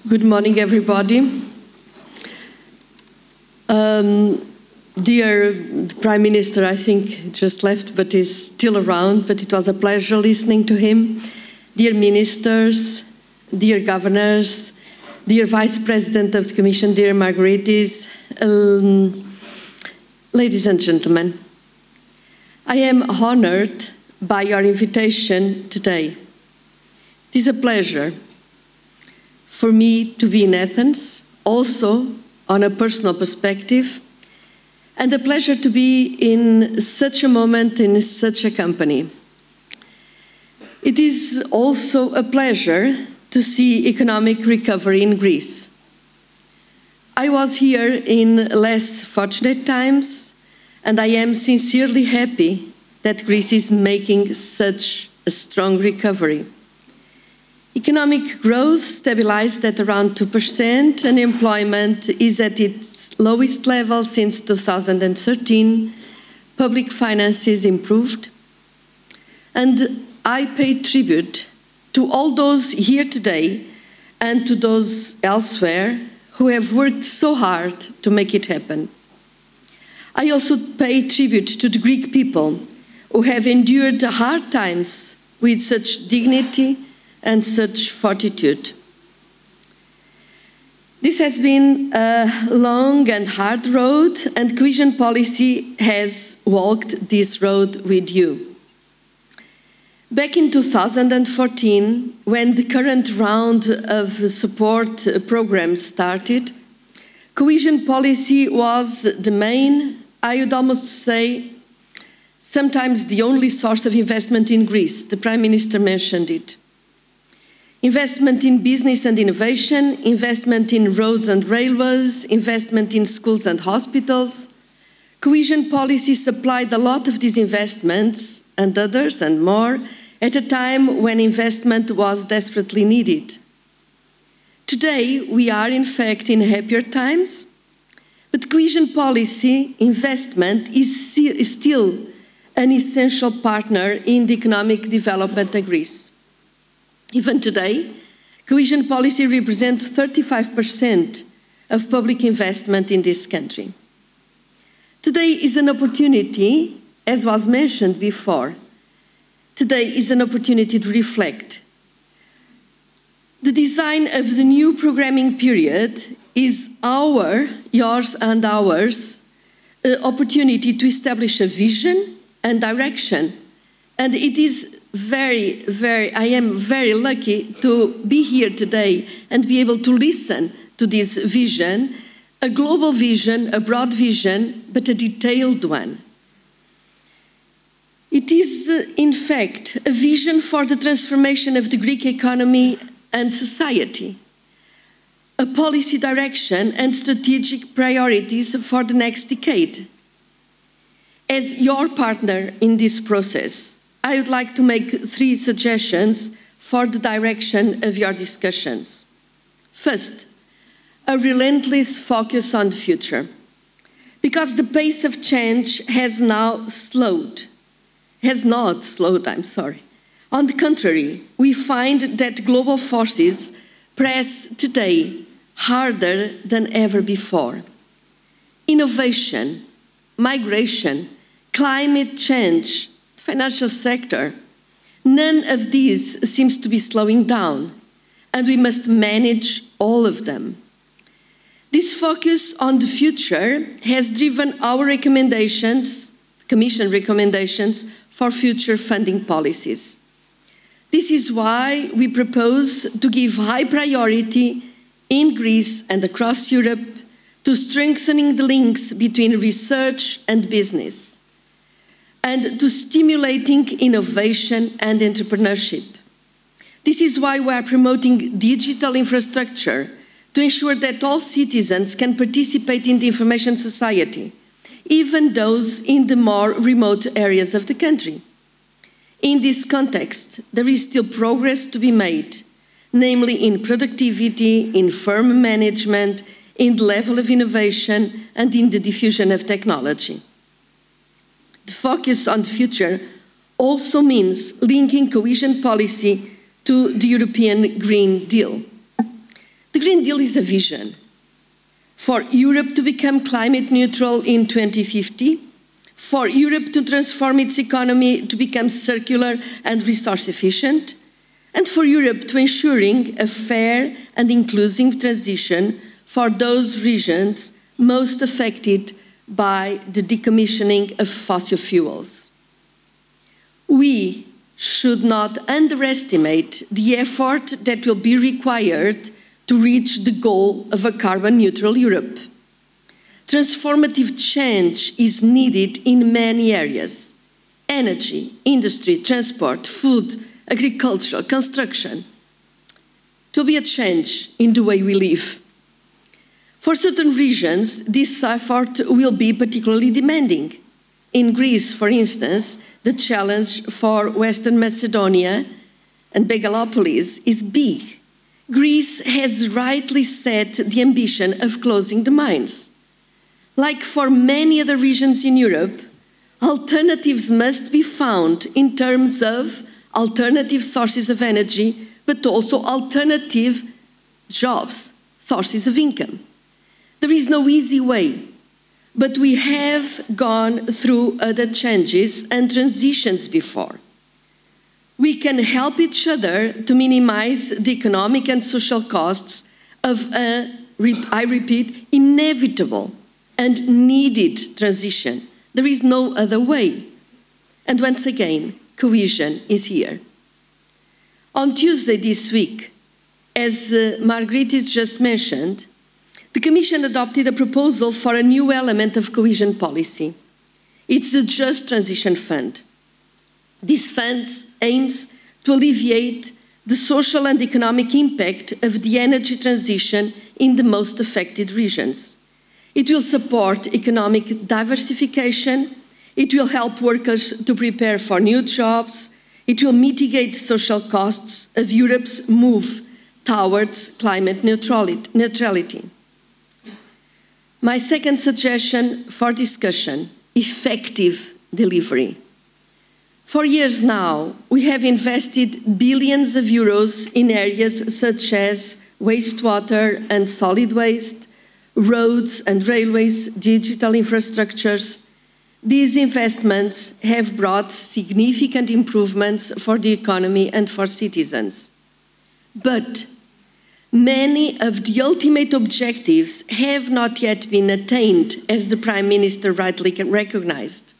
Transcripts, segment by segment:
Good morning, everybody. Dear Prime Minister, I think just left, but is still around, but it was a pleasure listening to him. Dear ministers, dear governors, dear Vice President of the Commission, dear Margaritis, ladies and gentlemen, I am honored by your invitation today. It is a pleasure for me to be in Athens, also on a personal perspective, and a pleasure to be in such a moment, in such a company. It is also a pleasure to see economic recovery in Greece. I was here in less fortunate times, and I am sincerely happy that Greece is making such a strong recovery. Economic growth stabilized at around 2%, and employment is at its lowest level since 2013. Public finances improved. And I pay tribute to all those here today and to those elsewhere who have worked so hard to make it happen. I also pay tribute to the Greek people who have endured hard times with such dignity and such fortitude. This has been a long and hard road, and cohesion policy has walked this road with you. Back in 2014, when the current round of support programs started, cohesion policy was the main, I would almost say, sometimes the only source of investment in Greece. The Prime Minister mentioned it. Investment in business and innovation, investment in roads and railways, investment in schools and hospitals. Cohesion policy supplied a lot of these investments and others and more at a time when investment was desperately needed. Today, we are in fact in happier times, but cohesion policy investment is still an essential partner in the economic development of Greece. Even today, cohesion policy represents 35% of public investment in this country. Today is an opportunity, as was mentioned before, today is an opportunity to reflect. The design of the new programming period is yours and ours, opportunity to establish a vision and direction. And it is I am very lucky to be here today and be able to listen to this vision, a global vision, a broad vision, but a detailed one. It is, in fact, a vision for the transformation of the Greek economy and society, a policy direction and strategic priorities for the next decade. As your partner in this process, I would like to make 3 suggestions for the direction of your discussions. First, a relentless focus on the future, because the pace of change has not slowed. On the contrary, we find that global forces press today harder than ever before. Innovation, migration, climate change, financial sector, none of these seems to be slowing down, and we must manage all of them. This focus on the future has driven our recommendations, Commission recommendations, for future funding policies. This is why we propose to give high priority in Greece and across Europe to strengthening the links between research and business, and to stimulating innovation and entrepreneurship. This is why we are promoting digital infrastructure to ensure that all citizens can participate in the information society, even those in the more remote areas of the country. In this context, there is still progress to be made, namely in productivity, in firm management, in the level of innovation, and in the diffusion of technology. The focus on the future also means linking cohesion policy to the European Green Deal. The Green Deal is a vision for Europe to become climate neutral in 2050, for Europe to transform its economy to become circular and resource efficient, and for Europe to ensuring a fair and inclusive transition for those regions most affected by the decommissioning of fossil fuels. We should not underestimate the effort that will be required to reach the goal of a carbon-neutral Europe. Transformative change is needed in many areas: energy, industry, transport, food, agriculture, construction. To be a change in the way we live. For certain regions, this effort will be particularly demanding. In Greece, for instance, the challenge for Western Macedonia and Megalopolis is big. Greece has rightly set the ambition of closing the mines. Like for many other regions in Europe, alternatives must be found in terms of alternative sources of energy, but also alternative jobs, sources of income. There is no easy way, but we have gone through other changes and transitions before. We can help each other to minimize the economic and social costs of a, I repeat, inevitable and needed transition. There is no other way. And once again, cohesion is here. On Tuesday this week, as Margaritis just mentioned, the Commission adopted a proposal for a new element of cohesion policy. It's the Just Transition Fund. This fund aims to alleviate the social and economic impact of the energy transition in the most affected regions. It will support economic diversification. It will help workers to prepare for new jobs. It will mitigate social costs of Europe's move towards climate neutrality. My second suggestion for discussion: effective delivery. For years now, we have invested billions of euros in areas such as wastewater and solid waste, roads and railways, digital infrastructures. These investments have brought significant improvements for the economy and for citizens. But many of the ultimate objectives have not yet been attained, as the Prime Minister rightly recognized.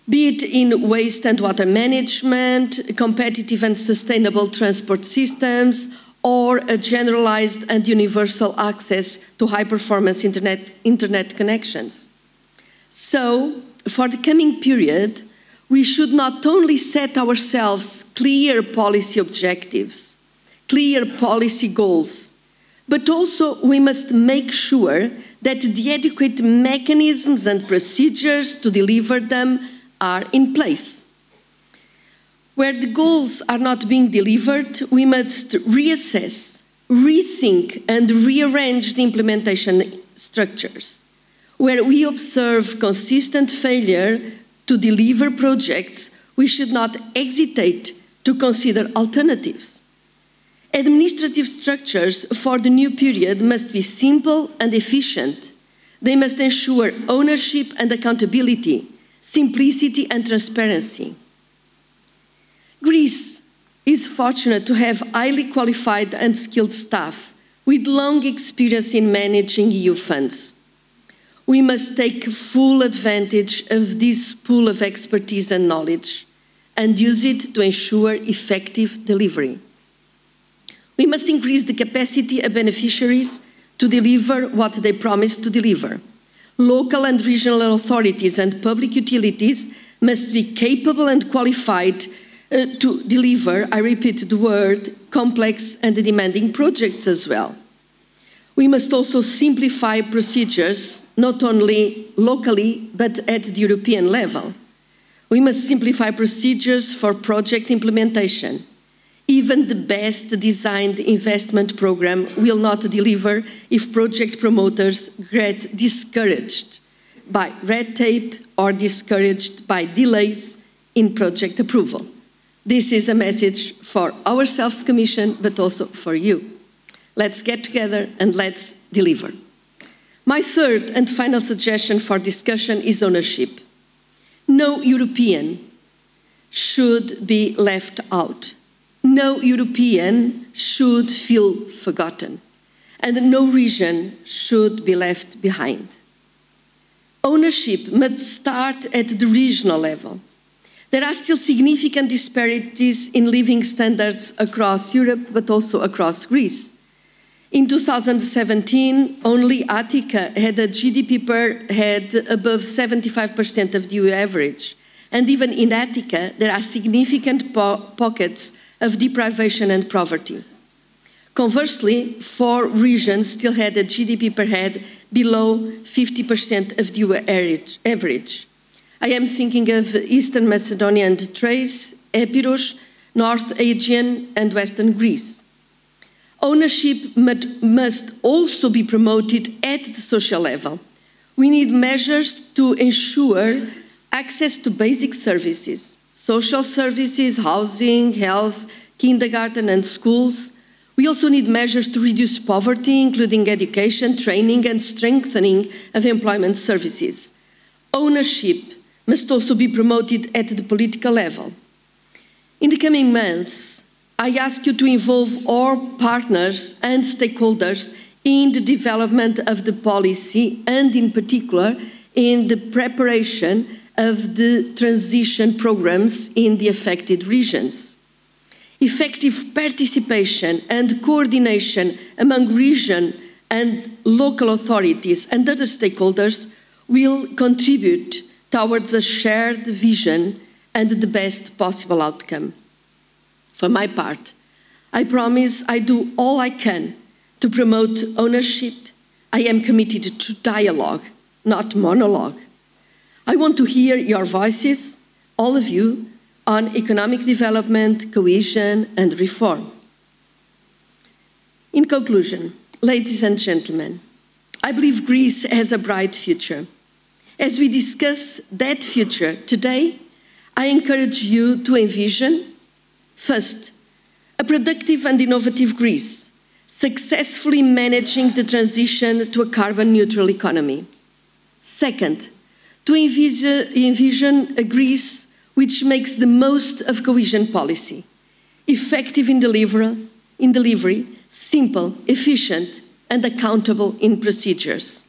Be it in waste and water management, competitive and sustainable transport systems, or a generalized and universal access to high-performance internet connections. So, for the coming period, we should not only set ourselves clear policy objectives, clear policy goals, but also we must make sure that the adequate mechanisms and procedures to deliver them are in place. Where the goals are not being delivered, we must reassess, rethink, and rearrange the implementation structures. Where we observe consistent failure to deliver projects, we should not hesitate to consider alternatives. Administrative structures for the new period must be simple and efficient. They must ensure ownership and accountability, simplicity and transparency. Greece is fortunate to have highly qualified and skilled staff with long experience in managing EU funds. We must take full advantage of this pool of expertise and knowledge and use it to ensure effective delivery. We must increase the capacity of beneficiaries to deliver what they promise to deliver. Local and regional authorities and public utilities must be capable and qualified to deliver, I repeat the word, complex and demanding projects as well. We must also simplify procedures, not only locally, but at the European level. We must simplify procedures for project implementation. Even the best designed investment program will not deliver if project promoters get discouraged by red tape or discouraged by delays in project approval. This is a message for ourselves, Commission, but also for you. Let's get together and let's deliver. My third and final suggestion for discussion is ownership. No European should be left out. No European should feel forgotten. And no region should be left behind. Ownership must start at the regional level. There are still significant disparities in living standards across Europe, but also across Greece. In 2017, only Attica had a GDP per head above 75% of the EU average. And even in Attica, there are significant pockets of deprivation and poverty. Conversely, 4 regions still had a GDP per head below 50% of the EU average. I am thinking of Eastern Macedonia and Thrace, Epirus, North Aegean, and Western Greece. Ownership must also be promoted at the social level. We need measures to ensure access to basic services, social services, housing, health, kindergarten, and schools. We also need measures to reduce poverty, including education, training, and strengthening of employment services. Ownership must also be promoted at the political level. In the coming months, I ask you to involve all partners and stakeholders in the development of the policy and, in particular, in the preparation of the transition programs in the affected regions. Effective participation and coordination among region and local authorities and other stakeholders will contribute towards a shared vision and the best possible outcome. For my part, I promise I do all I can to promote ownership. I am committed to dialogue, not monologue. I want to hear your voices, all of you, on economic development, cohesion, and reform. In conclusion, ladies and gentlemen, I believe Greece has a bright future. As we discuss that future today, I encourage you to envision, first, a productive and innovative Greece, successfully managing the transition to a carbon-neutral economy. Second, to envision a Greece which makes the most of cohesion policy, effective in delivery, simple, efficient, and accountable in procedures.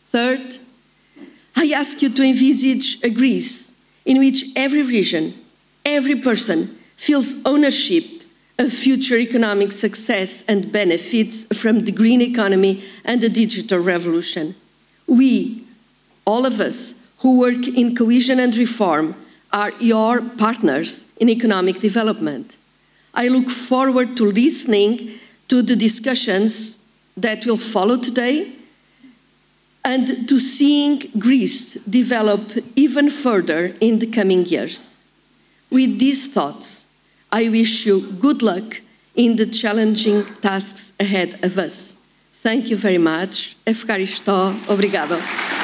Third, I ask you to envisage a Greece in which every region, every person feels ownership of future economic success and benefits from the green economy and the digital revolution. We, all of us who work in cohesion and reform, are your partners in economic development. I look forward to listening to the discussions that will follow today and to seeing Greece develop even further in the coming years. With these thoughts, I wish you good luck in the challenging tasks ahead of us. Thank you very much. Ευχαριστώ. Obrigado.